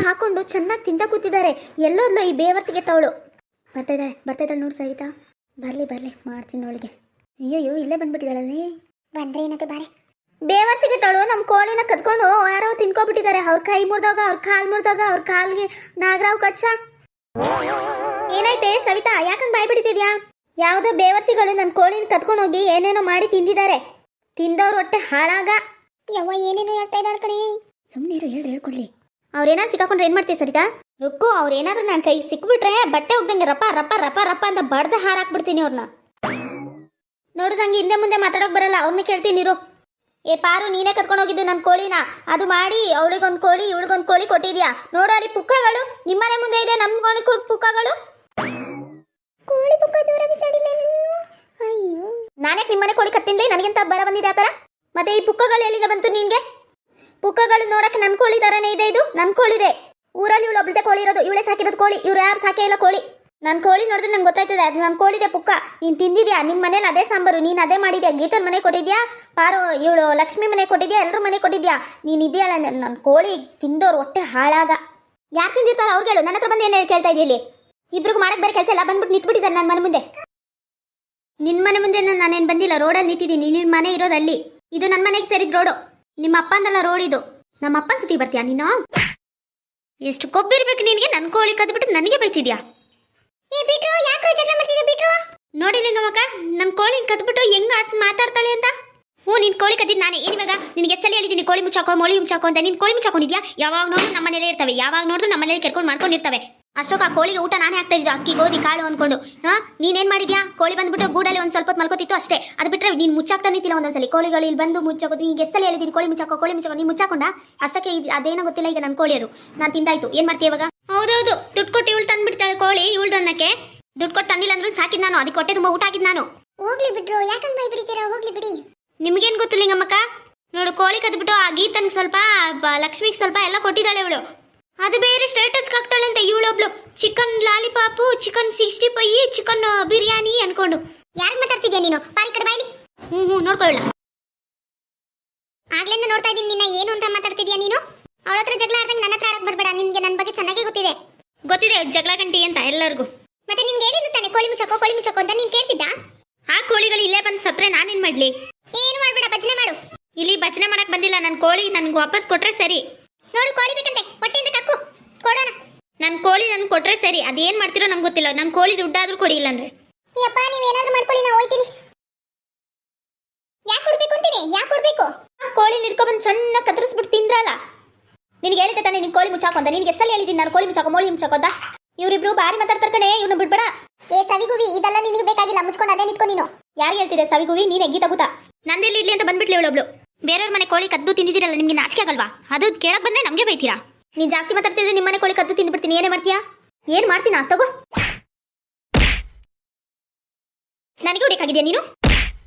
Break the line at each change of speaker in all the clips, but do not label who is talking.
ಹಾಕೊಂಡು ಚೆನ್ನಾಗಿ ತಿಂದ ಕೂತಿದ್ದಾರೆ. ಎಲ್ಲೋದ್ಲು ಈ ಬೇವರ್ಸಿಗೆ ತವಳು. ಬರ್ತಾ ಇದ್ದಾಳೆ ನೋಡು ಸವಿತಾ. ಬರ್ಲಿ ಮಾಡ್ತೀನಿ ಅವಳಿಗೆ. ಅಯ್ಯೋ ಇಲ್ಲೇ ಬಂದ್ಬಿಟ್ಟಿದ್ದಾಳಲ್ಲಿ. ಬಂದ್ರೆ ಏನತ್ತೆ ಬಾರೆ. ಬೇವರ್ಸಿಗೆ ತವಳು ನಮ್ಮ ಕೋಳಿನ ಕದ್ಕೊಂಡು ಯಾರೋ ತಿನ್ಕೊಬಿಟ್ಟಿದ್ದಾರೆ. ಅವ್ರ ಕೈ ಮುರಿದಾಗ, ಅವ್ರ ಕಾಲು ಮುರಿದಾಗ, ಅವ್ರ ಕಾಲ್ಗೆ ನಾಗರಾವ್ ಕಚ್ಚ. ಏನಾಯ್ತೆ ಸವಿತಾ, ಯಾಕಂಗ್ ಬಾಯ್ ಬಿಡ್ತಿದ್ಯಾ? ಯಾವುದೋ ಬೇವರ್ಸಿಗಳು ನನ್ನ ಕೋಳಿನ ಕದ್ಕೊಂಡು ಹೋಗಿ ಏನೇನೋ ಮಾಡಿ ತಿಂದಿದ್ದಾರೆ. ತಿಂದವ್ರ ಹೊಟ್ಟೆ ಹಾಳಾಗ. ಯವ್ವ ಏನೇನೋ ಹೇಳ್ತಾ ಇದ್ದಾಳೆ ಕಣೆ. ಸುಮ್ಮನೆ ಹೇಳ್ಕೊಡ್ಲಿ. ಅವ್ರೇನಾದ್ರು ಸಿಕ್ಕಾಕೊಂಡ್ರೆ ಏನ್ ಮಾಡ್ತೀವಿ ಸರಿತಾ? ರುಕ್ಕು, ಅವ್ರೇನಾದ್ರು ನನ್ನ ಕೈ ಸಿಕ್ಬಿಟ್ರೆ ಬಟ್ಟೆ ಹೋಗ್ದಂಗೆ ರಪ್ಪ ರಪ್ಪ ರಪ್ಪ ರಪ್ಪ ಅಂತ ಬಡ್ದ ಹಾರಾಕ್ಬಿಡ್ತೀನಿ ಅವ್ರನ್ನ. ನೋಡುದಂಗೆ ಹಿಂದೆ ಮುಂದೆ ಮಾತಾಡೋಕೆ ಬರಲ್ಲ. ಅವ್ರನ್ನ ಕೇಳ್ತೀನಿ ಇರು. ಏ ಪಾರು, ನೀನೇ ಕತ್ಕೊಂಡು ಹೋಗಿದ್ದು ನನ್ನ ಕೋಳಿನ. ಅದು ಮಾಡಿ ಅವಳಿಗೊಂದು ಕೋಳಿ ಇವಳಿಗೊಂದು ಕೋಳಿ ಕೊಟ್ಟಿದ್ಯಾ. ನೋಡು ಅಲ್ಲಿ ಪುಕ್ಕಗಳು ನಿಮ್ಮನೆ ಮುಂದೆ ಇದೆ. ನಮ್ಮ ಪುಕ್ಕಗಳು ಕೋಳಿ ಪುಕ್ಕ ದೂರ ಬಿಸಾಡಿಲ್ಲ. ಅಯ್ಯೋ, ನಾನೇ ನಿಮ್ಮನೆ ಕೋಳಿ ಕತ್ತಿಂದೆ ನನಗಿಂತ ಬರ ಬಂದಿದೆ ಆ ಥರ. ಮತ್ತೆ ಈ ಪುಕ್ಕಗಳು ಎಲ್ಲಿಂದ ಬಂತು ನಿನ್ಗೆ? ಪುಕ್ಕಗಳು ನೋಡಕ್ಕೆ ನನ್ನ ಕೋಳಿ ತರನೇ ಇದೆ. ಇದು ನನ್ನ ಕೋಳಿದೆ. ಊರಲ್ಲಿ ಇವಳು ಒಬ್ಬಳತೆ ಕೋಳಿ ಇರೋದು. ಇವಳೇ ಸಾಕಿರೋದು ಕೋಳಿ. ಇವ್ರು ಯಾರು ಸಾಕೇ ಇಲ್ಲ ಕೋಳಿ. ನನ್ನ ಕೋಳಿ ನೋಡಿದ್ರೆ ನಂಗೆ ಗೊತ್ತಾಯ್ತದೆ ಅದು ನನ್ನ ಕೋಳಿದೆ ಪುಕ್ಕ. ನೀನು ತಿಂದಿದ್ಯಾ? ನಿಮ್ಮ ಮನೇಲಿ ಅದೇ ಸಾಂಬಾರು, ನೀನು ಅದೇ ಮಾಡಿದ್ಯಾ. ಗೀತನ ಮನೆ ಕೊಟ್ಟಿದ್ಯಾ, ಪಾರು ಇವಳು ಲಕ್ಷ್ಮಿ ಮನೆ ಕೊಟ್ಟಿದ್ಯಾ, ಎಲ್ಲರೂ ಮನೆ ಕೊಟ್ಟಿದ್ಯಾ. ನೀನು ಇದೆಯಲ್ಲ ನನ್ನ ಕೋಳಿ ತಿಂದೋರು ಹೊಟ್ಟೆ ಹಾಳಾಗ. ಯಾರು ತಿಂದಿರ್ತಾರೋ ಅವ್ರಿಗೇಳು. ನನ್ನ ಹತ್ರ ಬಂದು ಏನು ಕೇಳ್ತಾ ಇದೆಯಾ? ಇಲ್ಲಿ ಇಬ್ರಿಗೂ ಮಾಡಕ್ಕೆ ಬೇರೆ ಕೆಲಸ ಎಲ್ಲ ಬಂದ್ಬಿಟ್ಟು ನಿಂತ್ಬಿಟ್ಟಿದ್ದಾರೆ ನನ್ನ ಮನೆ ಮುಂದೆ. ನಿನ್ನ ಮನೆ ಮುಂದೆ ನಾನೇನು ಬಂದಿಲ್ಲ, ರೋಡಲ್ಲಿ ನಿಂತಿದ್ದೀನಿ. ನಿನ್ನ ಮನೆ ಇರೋದು ಅಲ್ಲಿ. ಇದು ನನ್ನ ಮನೆಗೆ ಸೇರಿದ ರೋಡು. ನಿಮ್ಮ ಅಪ್ಪಂದಲ್ಲ ರೋಡ್ ಇದು. ನಮ್ಮ ಅಪ್ಪನ ಸುತ್ತಿ ಬರ್ತೀಯಾ ನೀನು? ಎಷ್ಟು ಕೊಬ್ಬಿರ್ಬೇಕು ನಿನಗೆ. ನನ್ನ ಕೋಳಿ ಕದ್ಬಿಟ್ಟು ನನಗೆ ಬೈತಿದ್ಯಾ? ನೋಡಿ ನಿಂಗಮ್ಮಕ್ಕ, ನನ್ನ ಕೋಳಿ ಕದ್ಬಿಟ್ಟು ಹೆಂಗ್ ಮಾತಾಡ್ತಾಳೆ ಅಂತ. ಹ್ಞೂ, ನಿನ್ ಕೋಳಿ ಕದ್ದಿದ್ದು ನಾನೇ. ಏನಿವಾಗ ನಿನಗೆ ಎಸ್ಸಲ್ಲಿ ಹೇಳಿದ್ದೀನಿ ಕೋಳಿ ಮುಚ್ಚಾಕೋ ಮೊಳಿ ಮುಚ್ಚಾಕೋ ಅಂತ. ನೀನು ಕೋಳಿ ಮುಚ್ಚಾಕೊಂಡಿದ್ಯಾ? ಯಾವಾಗ ನೋಡಿದ್ರು ನಮ್ಮ ಮನೇಲೇ ಇರ್ತವೆ. ಯಾವಾಗ ನೋಡಿದ್ರು ನಮ್ಮ ಮನೇಲಿ ಕೆರ್ಕೊಂಡು ಮಾಡ್ಕೊಂಡಿರ್ತವೆ. ಅಶೋಕ, ಕೋಳಿಗೆ ಊಟ ನಾನೇ ಹಾಕ್ತಾ ಇದ್ದು. ಅಕ್ಕಿ ಗೋಧಿ ಕಾಳು ಅಂದ್ಕೊಂಡು. ನೀನೇನ್ ಮಾಡಿದ್ಯಾ? ಕೋಳಿ ಬಂದ್ಬಿಟ್ಟು ಗೂಡಲ್ಲಿ ಒಂದು ಸ್ವಲ್ಪ ಹೊತ್ತು ಮಲ್ಕೋತಿತ್ತು ಅಷ್ಟೇ. ಅದು ಬಿಟ್ಟರೆ ನೀನು ಮುಚ್ಚಾಕ್ತಾ ನಿಂತಿಲ್ಲ ಒಂದೊಂದ್ಸಲಿ. ಕೋಳಿಗಳು ಇಲ್ಲಿ ಬಂದು ಮುಚ್ಚಾಕೋದು. ನಿಂಗೆ ಎಸ್ಸಲ್ಲಿ ಹೇಳಿದ್ದೀನಿ ಕೋಳಿ ಮುಚ್ಚಾಕೋ ನೀನು ಮುಚ್ಚಾಕೊಂಡ ಅಷ್ಟಕ್ಕೆ. ಅದೇನೋ ಗೊತ್ತಿಲ್ಲ. ಈಗ ನನ್ನ ಕೋಳಿ ಅದು ನಾನು ತಿಂದಾಯ್ತು. ಏನ್ ಮಾಡ್ತೀಯ ಇವಾಗ? ಹೌದೌದು, ದುಡ್ಡು ಕೊಟ್ಟು ಇವಳು ತಂದ್ಬಿಡ್ತಾಳೆ ಕೋಳಿ. ಇವಳ್ದು ಅನ್ನಕ್ಕೆ ದುಡ್ಡು ಕೊಟ್ಟು ತಂದಿಲ್ಲ ಅಂದ್ರೂ ಸಾಕಿದ್ ನಾನು. ಅದಕ್ಕೆ ಹೊಟ್ಟೆ ತುಂಬ ಊಟ ಹಾಕಿದ್ ನಾನು. ಹೋಗ್ಲಿ ಬಿಡ್ರು, ಯಾಕಂಗ್ ಬೈ ಬಿಡ್ತೀರಾ? ಹೋಗ್ಲಿ ಬಿಡಿ. ನಿಮ್ಗೇನು ಗೊತ್ತು ಲಿಂಗಮ್ಮಕ್ಕ? ನೋಡು, ಕೋಳಿ ಕದ್ಬಿಟ್ಟು ಆ ಗೀತನ್ಗೆ ಸ್ವಲ್ಪ, ಲಕ್ಷ್ಮಿಗೆ ಸ್ವಲ್ಪ ಎಲ್ಲ ಕೊಟ್ಟಿದ್ದಾಳೆ ಇವಳು. ಅದು ಬೇರೆ ಸ್ಟೇಟಸ್ಗೆ ಹಾಕ್ತಾಳೆ ಅಂತ ಇವಳೊಬ್ಳು. Chicken lollipop, chicken 65, chicken biryani ಅನ್ಕೊಂಡು. ಯಾರು ಮಾತಾಡ್ತಿದ್ಯಾ ನೀನು? ಪಾರಿ ಕಡೆ ಬಾಯ್ಲಿ. ಹ್ಞೂ ನೋಡ್ಕೊಳ್ಳ. ಆಗ್ಲಿಂದ ನೋಡ್ತಾ ಇದ್ದೀನಿ ನಿನ್ನ. ಏನು ಅಂತ ಮಾತಾಡ್ತಿದ್ಯಾ ನೀನು? ಅವಳ ಹತ್ರ ಜಗಳ ಆಡ್ದಂಗೆ ನನ್ನ ಹತ್ರ ಆಡಕ್ ಬರ್ಬೇಡ. ನಿನ್ಗೆ ನನ್ನ ಬಗ್ಗೆ ಚೆನ್ನಾಗೇ ಗೊತ್ತಿದೆ. ಜಗಳ ಗಂಟಿ ಅಂತ ಎಲ್ಲರಿಗೂ. ಮತ್ತೆ ನಿನ್ಗೆ ಹೇಳಿದ್ದು ತಾನೆ ಕೋಳಿ ಮುಚ್ಚಕೋ ಅಂತ. ನೀನ್ ಕೇಳ್ತಿದ್ದ? ಆ ಕೋಳಿಗಳು ಇಲ್ಲೇ ಬಂದು ಸತ್ರೆ ನಾನೇನ್ ಮಾಡ್ಲಿ? ಏನು ಮಾಡ್ಬೇಡ, ಭಜನೆ ಮಾಡು. ಇಲ್ಲಿ ಭಜನೆ ಮಾಡಕ್ ಬಂದಿಲ್ಲ. ನನ್ನ ಕೋಳಿ ನನ್ಗೆ ವಾಪಸ್ ಕೊಟ್ರೆ ಸರಿ. ನೋಡು, ಕೋಳಿ ಬೇಕಂತೆ, ಹೊಟ್ಟೆಯಿಂದ ಕಕ್ಕು ಕೊಡೋಣ. ನನ್ನ ಕೋಳಿ ನನ್ಗೆ ಕೊಟ್ರೆ ಸರಿ. ಅದೇನ್ ಮಾಡ್ತಿರೋ ನಂಗೆ ಗೊತ್ತಿಲ್ಲ. ನನ್ನ ಕೋಳಿ ದುಡ್ಡಾದ್ರೂ ಕೊಡಿ. ಇಲ್ಲ ಅಂದ್ರೆ ಯಪ್ಪ, ನೀವೇನಾದ್ರೂ ಮಾಡ್ಕೊಳ್ಳಿ, ನಾ ಹೋಯ್ತೀನಿ. ಯಾಕೆ ಕೊಡ್ಬೇಕು ಅಂತೀನಿ? ಯಾಕೆ ಕೊಡ್ಬೇಕು? ಕೋಳಿ ನಿಡ್ಕೊಬಂದು ಚೆನ್ನಾಗಿ ಕತ್ತರಿಸ್ಬಿಟ್ಟು ತಿಂದ್ರಲ್ಲ. ನಿನ್ಗೆ ಹೇಳಿದ್ದೆ ತಾನೆ ನಿನ್ ಕೋಳಿ ಮುಚ್ಚಾಕೋ ಅಂತ. ನಿನ್ಗೆ ಎಷ್ಟಲ್ಲಿ ಹೇಳಿದ್ದೀನಿ ನಾನು ಕೋಳಿ ಮುಚ್ಚಾಕೋ ಮೊಳಿ ಮುಚ್ಚಾಕೋ ಅಂತ. ಇವರಿಬ್ರು ಬಾರಿ ಮಾತಾಡ್ತಾರೆ ಕಣೆ. ಇವ್ನು ಬಿಡ್ಬೇಡ. ಏ ಸವಿಗುವಿ, ಇದೆಲ್ಲ ನಿನಗೆ ಬೇಕಾಗಿಲ್ಲ. ಮುಚ್ಕೊಂಡು ಅಲ್ಲೇ ನಿಂತ್ಕೊ ನೀನು. ಯಾರು ಹೇಳ್ತಿದೆ ಸವಿಗುವಿ? ನೀನೇ ಗೀತ ಕೂತ. ನಂದೆಲ್ಲಿ ಇಡ್ಲಿ ಅಂತ ಬಂದ್ಬಿಟ್ಲಿ ಇವಳೊಬ್ಳು. ಬೇರೆಯವ್ರ ಮನೆ ಕೋಳಿ ಕದ್ದು ತಿಂದಿದ್ದೀರಲ್ಲ, ನಿಮ್ಗೆ ನಾಚಿಕೆ ಆಗಲ್ವಾ? ಅದು ಕೇಳಕ್ ಬಂದ್ರೆ ನಮಗೆ ಬೈತೀರಾ. ನೀನ್ ಜಾಸ್ತಿ ಮಾತಾಡ್ತಿದ್ರೆ ನಿಮ್ಮನೆ ಕೋಳಿ ಕದ್ದು ತಿಂದ್ಬಿಡ್ತೀನಿ. ಏನೇ ಮಾಡ್ತೀಯಾ? ಏನ್ ಮಾಡ್ತೀನಾ? ತಗೋ. ನನಗೆ ಹೊಡಿಯಕ್ಕಾಗಿದ್ಯಾ ನೀನು?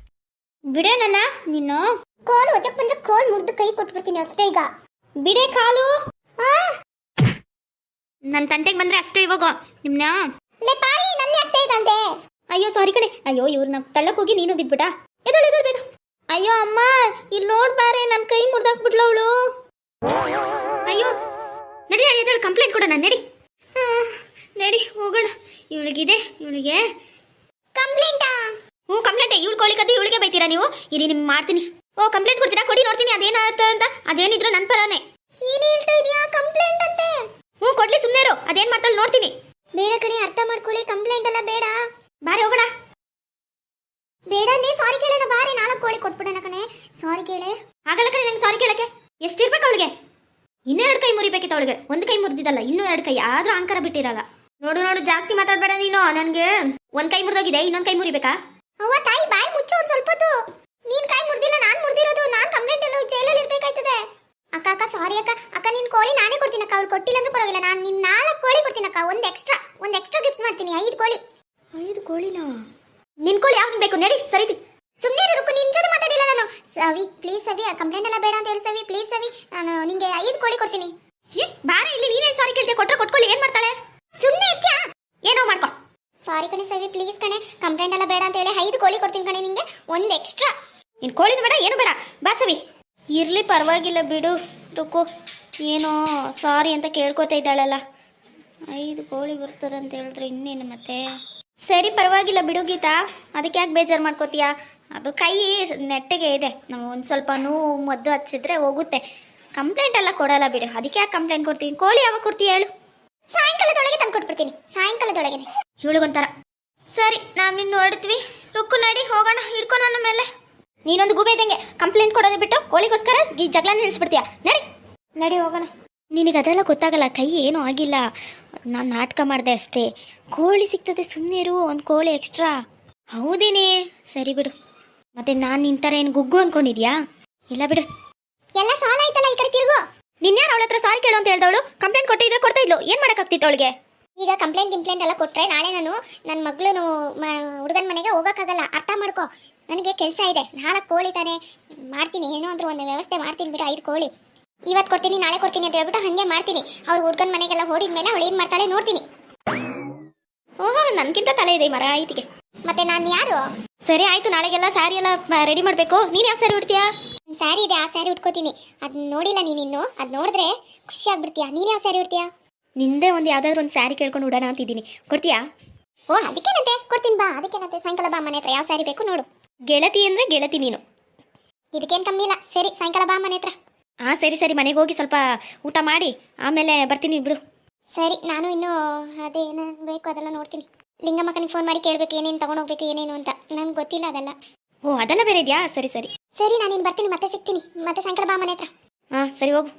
ಬಿಡೇ ನನ್ನ. ನೀನು ಕೋಲು ಒಜಕ್ ಬಂದ್ರೆ ಕೋಲ್ ಮುರಿದು ಕೈ ಕೊಟ್ಬಿಡ್ತೀನಿ ಅಷ್ಟೇ. ಈಗ ಬಿಡೇ ಕಾಲು. ನನ್ನ ತಂಟೆಗೆ ಬಂದ್ರೆ ಅಷ್ಟೇ. ಇವಾಗ ನಿಮ್ನ ಅಯ್ಯೋ ಸಾರಿ ಕಣೆ. ಅಯ್ಯೋ ಇವ್ರನ್ನ ತಳ್ಳಕ್ ಹೋಗಿ ನೀನು ಬಿದ್ಬಿಟ್ಟ. ಎದಳು ಬೇಗ. ಅಯ್ಯೋ ಅಮ್ಮ, ಇಲ್ಲಿ ನೋಡ್ಬಾರೆ, ನನ್ನ ಕೈ ಮುರಿದಾಕ್ಬಿಟ್ಲ ಅವಳು. ಅಯ್ಯೋ ನಡಿ, ಎದಳು ಕಂಪ್ಲೇಂಟ್ ಕೊಡೋಣ. ನಡಿ ನಡಿ ಹೋಗೋಣ. ಇವಳಿಗೆ ಕಂಪ್ಲೇಂಟಾ? ಹ್ಞೂ ಕಂಪ್ಲೇಂಟೇ. ಇವಳು ಕೋಳಿ ಕದ್ದು ಇವಳಿಗೆ ಬೈತೀರಾ ನೀವು? ಇರಿ ನಿಮ್ಗೆ ಮಾಡ್ತೀನಿ. ಓ ಕಂಪ್ಲೇಂಟ್ ಕೊಡ್ತೀರಾ? ಕೊಡಿ ನೋಡ್ತೀನಿ ಅದೇನಾಗ್ತ ಅಂತ. ಅದೇನಿದ್ರು ನನ್ನ ಪರನೇ. ಏನು ಹೇಳ್ತಾ ಇದೀಯಾ? ಕಂಪ್ಲೇಂಟ್ ಅಂತೆ? ಹ್ಞೂ ಕೊಡ್ಲಿ, ಸುಮ್ಮನೆ ಇರು. ಅದೇನ್ ಮಾಡ್ತಾಳೆ ನೋಡ್ತೀನಿ. ಬೇಡ ಕಣೆ, ಅರ್ಥ ಮಾಡ್ಕೊಳ್ಳಿ. ಕಂಪ್ಲೇಂಟ್ ಎಲ್ಲ ಬೇಡ. ಬಾರಿ ಹೋಗೋಣ. ಬೇಡ ಅಂದೆ. ಸಾರಿ ಕೇಳೋಣ ಬಾರಿ. 4 ಕೋಳಿ ಕೊಟ್ಬಿಡೋಣ ಕಣೆ. ಸಾರಿ ಕೇಳೆ. ಆಗಲ್ಲ ಕಣೆ, ನಂಗೆ ಸಾರಿ ಕೇಳಕ್ಕೆ. ಎಷ್ಟಿರ್ಬೇಕು ಅವಳಿಗೆ? ಇನ್ನೂ 2 ಕೈ ಮುರಿಬೇಕಿತ್ತು ಅವಳಿಗೆ. 1 ಕೈ ಮುರಿದಿದ್ದಲ್ಲ, ಇನ್ನೂ 2 ಕೈ. ಆದ್ರೂ ಅಹಂಕಾರ ಬಿಟ್ಟಿರಲ್ಲ. ನೋಡು ಜಾಸ್ತಿ ಮಾತಾಡ್ಬೇಡ ನೀನು. ನನ್ಗೆ 1 ಕೈ ಮುರಿದೋಗಿದೆ, ಇನ್ನೊಂದು ಕೈ ಮುರಿಬೇಕಾ? ಅವ್ವ ತಾಯಿ, ಬಾಯಿ ಮುಚ್ಚು ಒಂದು ಸ್ವಲ್ಪ ಹೊತ್ತು. ನೀನ್ ಕೈ ಮುರಿದಿಲ್ಲ, ನಾನು ಮುರಿದಿರೋದು. ನಾನು ಕಂಪ್ಲೇಂಟ್ ಎಲ್ಲ ಜೈಲಲ್ಲಿ ಇರ್ಬೇಕಾಯ್ತದೆ. ಅಕ್ಕ ಸಾರಿ ಅಕ್ಕ. ನಿನ್ ಕೋಳಿ ನಾನೇ ಕೊಡ್ತೀನಿ ಅಕ್ಕ. ಅವಳು ಕೊಟ್ಟಿಲ್ಲ ಅಂದ್ರೂ ಪರವಾಗಿಲ್ಲ. ನಾನು ನಿನ್ 4 ಕೋಳಿ ಕೊಡ್ತೀನಿ ಅಕ್ಕ. ಒಂದು ಎಕ್ಸ್ಟ್ರಾ ಗಿಫ್ಟ್ ಮಾಡ್ತೀನಿ. 5 ಕೋಳಿ. 5 ಕೋಳಿನಾ? ನಿನ್ ಕೋಳಿ ಯಾವ್ದು ಬೇಕು? ನಡಿ ಸರಿತಿ. ಸುಮ್ಮನೆ ಇರು. ನಿನ್ ಜೊತೆ ಮಾತಾಡಿಲ್ಲ ನಾನು. ಸವಿ ಪ್ಲೀಸ್ ಸವಿ, ಕಂಪ್ಲೇಂಟ್ ಎಲ್ಲ ಬೇಡ ಅಂತ ಹೇಳಿ ಸವಿ. ಪ್ಲೀಸ್ ಸವಿ, ನಾನು ನಿಂಗೆ 5 ಕೋಳಿ ಕೊಡ್ತೀನಿ. ಬಾರೆ ಇಲ್ಲಿ. ನೀನೇನು ಸಾರಿ ಕೇಳ್ತೀಯ? ಕೊಟ್ಕೊಳ್ಳಿ. ಏನ್ ಮಾಡ್ತಾಳೆ? ಸುಮ್ಮನೆ ಇರ್ತೀಯಾ? ಏನೋ ಮಾಡ್ಕೊ. ಸಾರಿ ಕಣೆ ಸವಿ, ಪ್ಲೀಸ್ ಕಣೆ. ಕಂಪ್ಲೇಂಟ್ ಎಲ್ಲ ಬೇಡ ಅಂತ ಹೇಳಿ 5 ಕೋಳಿ ಕೊಡ್ತೀನಿ ಕಣೆ ನಿಂಗೆ. ಒಂದು ಎಕ್ಸ್ಟ್ರಾ. ಇನ್ನು ಕೋಳಿನೂ ಬೇಡ ಏನು ಬೇಡ ಬಾಸವಿ. ಇರಲಿ ಪರವಾಗಿಲ್ಲ ಬಿಡು ರುಕು. ಏನೋ ಸಾರಿ ಅಂತ ಕೇಳ್ಕೊತಾ ಇದ್ದಾಳಲ್ಲ. 5 ಕೋಳಿ ಬರ್ತಾರೆ ಅಂತ ಹೇಳಿದ್ರೆ ಇನ್ನೇನು ಮತ್ತೆ. ಸರಿ ಪರವಾಗಿಲ್ಲ ಬಿಡು ಗೀತಾ, ಅದಕ್ಕೆ ಯಾಕೆ ಬೇಜಾರು ಮಾಡ್ಕೋತೀಯಾ? ಅದು ಕೈ ನೆಟ್ಟಗೆ ಇದೆ, ನಾವು ಒಂದು ಸ್ವಲ್ಪ ನೋವು ಮದ್ದು ಹಚ್ಚಿದ್ರೆ ಹೋಗುತ್ತೆ. ಕಂಪ್ಲೇಂಟ್ ಎಲ್ಲ ಕೊಡಲ್ಲ ಬಿಡು, ಅದಕ್ಕೆ ಯಾಕೆ ಕಂಪ್ಲೇಂಟ್ ಕೊಡ್ತೀನಿ? ಕೋಳಿ ಯಾವಾಗ ಕೊಡ್ತೀಯ ಹೇಳು? ಸಾಯಂಕಾಲದೊಳಗೆ ತಂದು ಕೊಟ್ಬಿಡ್ತೀನಿ, ಸಾಯಂಕಾಲದೊಳಗೆ. ಇವಳಿಗೊಂಥರ. ಸರಿ ನಾವಿನ್ನು ನೋಡ್ತೀವಿ. ರುಕ್ಕು ನಡಿ ಹೋಗೋಣ, ಹಿಡ್ಕೊ ನನ್ನ ಮೇಲೆ. ನೀನೊಂದು ಗೂಬೆ ಇದ್ದಂಗೆ ಕಂಪ್ಲೇಂಟ್ ಕೊಡೋದು ಬಿಟ್ಟು ಕೋಳಿಗೋಸ್ಕರ ಈ ಜಗಳನ ನಿಲ್ಲಿಸ್ಬಿಡ್ತೀಯ. ನಡಿ ನಡಿ ಹೋಗೋಣ. ನಿನಗೆ ಅದೆಲ್ಲ ಗೊತ್ತಾಗಲ್ಲ, ಕೈ ಏನೂ ಆಗಿಲ್ಲ, ನಾನು ನಾಟಕ ಮಾಡಿದೆ ಅಷ್ಟೇ. ಕೋಳಿ ಸಿಗ್ತದೆ ಸುಮ್ಮನೆ ಇರು, ಒಂದು ಕೋಳಿ ಎಕ್ಸ್ಟ್ರಾ. ಹೌದೇನೆ, ಸರಿ ಬಿಡು. ಮತ್ತೆ ನಾನು ನಿಂತರ ಏನು ಗುಗ್ಗು ಅನ್ಕೊಂಡಿದ್ಯಾ? ಇಲ್ಲ ಬಿಡು, ಎಲ್ಲ ಸಾಲ ಆಯ್ತಲ್ಲ, ಈ ಕಡೆ ತಿರುಗು. ನಿನ್ಯಾರು ಅವಳ ಹತ್ರ ಸಾರಿ ಕೇಳು ಅಂತ ಹೇಳ್ದವಳು? ಕಂಪ್ಲೇಂಟ್ ಕೊಟ್ಟಿದ್ರೆ ಕೊಡ್ತಾ ಇದ್ಲು, ಏನು ಮಾಡೋಕ್ಕಾಗ್ತಿತ್ತು ಅವಳಿಗೆ? ಈಗ ಕಂಪ್ಲೇಂಟ್ ಎಲ್ಲ ಕೊಟ್ಟರೆ ನಾಳೆ ನಾನು ನನ್ನ ಮಗಳು ಹುಡುಗನ ಮನೆಗೆ ಹೋಗೋಕ್ಕಾಗಲ್ಲ, ಅರ್ಥ ಮಾಡ್ಕೊ. ನನಗೆ ಕೆಲಸ ಇದೆ, 4 ಕೋಳಿ ತಾನೆ ಮಾಡ್ತೀನಿ, ಏನೋ ಅಂದ್ರೂ ಒಂದು ವ್ಯವಸ್ಥೆ ಮಾಡ್ತೀನಿ ಬಿಡು. 5 ಕೋಳಿ ಇವತ್ತು ಕೊಡ್ತೀನಿ, ನಾಳೆ ಕೊಡ್ತೀನಿ ಅಂತ ಹೇಳ್ಬಿಟ್ಟು ಹಾಗೆ ಮಾಡ್ತೀನಿ. ಅವ್ರು ಹುಡುಗನ ಮನೆಗೆಲ್ಲ ಓಡಿದ್ಮೇಲೆ ಅವಳು ಏನು ಮಾಡ್ತಾಳೆ ನೋಡ್ತೀನಿ. ಓಹೋ, ನನಗಿಂತ ತಲೆ ಇದೆ ಮರ ಐತಿಗೆ. ಮತ್ತೆ ನಾನು ಯಾರು? ಸರಿ ಆಯ್ತು, ನಾಳೆಗೆಲ್ಲ ಸ್ಯಾರಿ ಎಲ್ಲ ರೆಡಿ ಮಾಡಬೇಕು. ನೀನು ಯಾವ ಸ್ಯಾರಿ ಉಡ್ತೀಯಾ? ಸ್ಯಾರಿ ಇದೆ, ಆ ಸ್ಯಾರಿ ಉಟ್ಕೋತೀನಿ. ಅದನ್ನ ನೋಡಿಲ್ಲ ನೀನಿನ್ನು, ಅದು ನೋಡಿದ್ರೆ ಖುಷಿ ಆಗ್ಬಿಡ್ತೀಯಾ. ನೀನು ಯಾವ ಸ್ಯಾರಿ ಉಡ್ತೀಯಾ? ನಿಂದೇ ಒಂದು ಯಾವ್ದಾದ್ರು ಒಂದು ಸ್ಯಾರಿ ಕೇಳ್ಕೊಂಡು ಉಡೋಣ ಅಂತಿದ್ದೀನಿ, ಕೊಡ್ತೀಯಾ? ಓ ಅದಕ್ಕೇನಂತೆ, ಕೊಡ್ತೀನಿ ಬಾ. ಅದಕ್ಕೇನಂತೆ, ಸಾಯಂಕಾಲ ಬಾ ಮನೆ ಹತ್ರ. ಯಾವ ಸ್ಯಾರಿ ಬೇಕು ನೋಡು. ಗೆಳತಿ ಅಂದರೆ ಗೆಳತಿ ನೀನು, ಇದಕ್ಕೇನು ಕಮ್ಮಿ ಇಲ್ಲ. ಸರಿ ಸಾಯಂಕಾಲ ಬಾ ಮನೆ ಹತ್ರ. ಹಾಂ ಸರಿ ಸರಿ, ಮನೆಗೆ ಹೋಗಿ ಸ್ವಲ್ಪ ಊಟ ಮಾಡಿ ಆಮೇಲೆ ಬರ್ತೀನಿ ಬಿಡು. ಸರಿ, ನಾನು ಇನ್ನೂ ಅದೇನು ಬೇಕು ಅದೆಲ್ಲ ನೋಡ್ತೀನಿ. ಲಿಂಗಮ್ಮಕ್ಕನಿಗೆ ಫೋನ್ ಮಾಡಿ ಕೇಳಬೇಕು ಏನೇನು ತೊಗೊಂಡೋಗ್ಬೇಕು ಏನೇನು ಅಂತ, ನಂಗೆ ಗೊತ್ತಿಲ್ಲ ಅದೆಲ್ಲ. ಓ ಅದೆಲ್ಲ ಬೇರೆ ಇದೆಯಾ? ಸರಿ ಸರಿ ಸರಿ, ನಾನಿನ್ನು ಬರ್ತೀನಿ, ಮತ್ತೆ ಸಿಗ್ತೀನಿ. ಮತ್ತೆ ಸಾಯಂಕಾಲ ಬಾ ಮನೆ ಹತ್ರ. ಹಾಂ ಸರಿ ಹೋಗು.